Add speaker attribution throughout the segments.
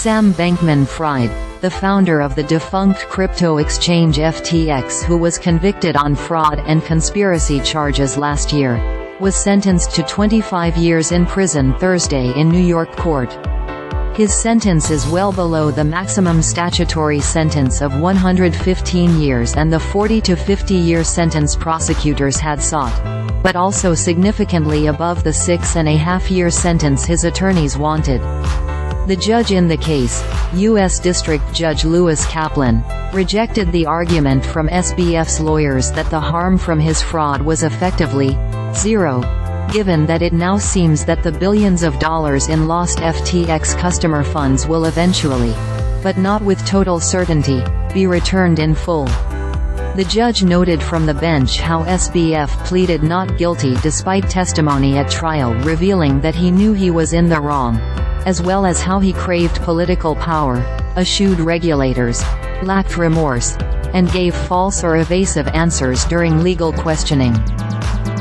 Speaker 1: Sam Bankman-Fried, the founder of the defunct crypto exchange FTX, who was convicted on fraud and conspiracy charges last year, was sentenced to 25 years in prison Thursday in New York court. His sentence is well below the maximum statutory sentence of 115 years and the 40 to 50-year sentence prosecutors had sought, but also significantly above the 6.5-year sentence his attorneys wanted. The judge in the case, U.S. District Judge Lewis Kaplan, rejected the argument from SBF's lawyers that the harm from his fraud was effectively zero, given that it now seems that the billions of dollars in lost FTX customer funds will eventually, but not with total certainty, be returned in full. The judge noted from the bench how SBF pleaded not guilty despite testimony at trial revealing that he knew he was in the wrong, as well as how he craved political power, eschewed regulators, lacked remorse, and gave false or evasive answers during legal questioning.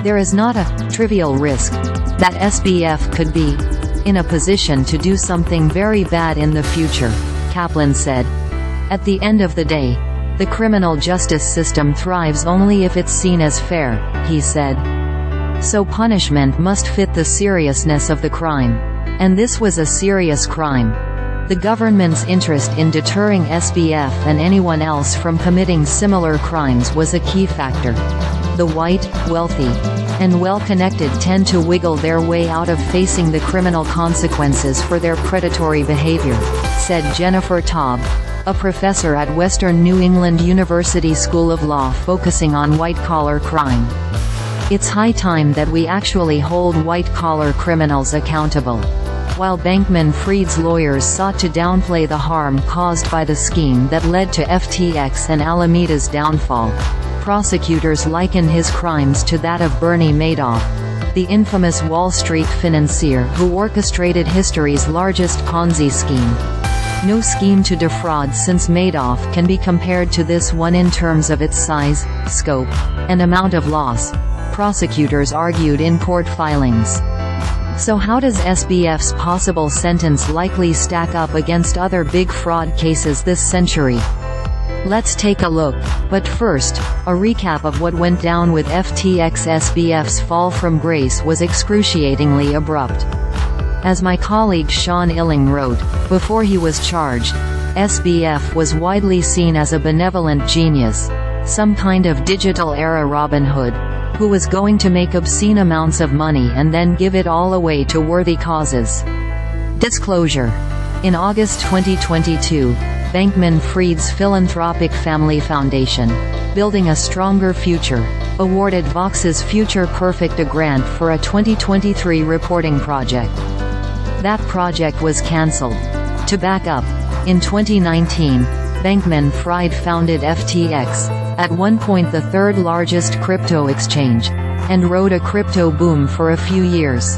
Speaker 1: There is not a trivial risk that SBF could be in a position to do something very bad in the future, Kaplan said. At the end of the day, the criminal justice system thrives only if it's seen as fair, he said. So punishment must fit the seriousness of the crime. And this was a serious crime. The government's interest in deterring SBF and anyone else from committing similar crimes was a key factor. The white, wealthy, and well-connected tend to wiggle their way out of facing the criminal consequences for their predatory behavior, said Jennifer Taub, a professor at Western New England University School of Law focusing on white-collar crime. It's high time that we actually hold white-collar criminals accountable. While Bankman-Fried's lawyers sought to downplay the harm caused by the scheme that led to FTX and Alameda's downfall, prosecutors likened his crimes to that of Bernie Madoff, the infamous Wall Street financier who orchestrated history's largest Ponzi scheme. No scheme to defraud since Madoff can be compared to this one in terms of its size, scope, and amount of loss, prosecutors argued in court filings. So how does SBF's possible sentence likely stack up against other big fraud cases this century? Let's take a look, but first, a recap of what went down with FTXSBF's fall from grace was excruciatingly abrupt. As my colleague Sean Illing wrote, before he was charged, SBF was widely seen as a benevolent genius, some kind of digital-era Robin Hood, who was going to make obscene amounts of money and then give it all away to worthy causes. Disclosure. In August 2022, Bankman-Fried's philanthropic family foundation, Building a Stronger Future, awarded Vox's Future Perfect a grant for a 2023 reporting project. That project was cancelled. To back up, in 2019, Bankman-Fried founded FTX, at one point the third largest crypto exchange, and rode a crypto boom for a few years.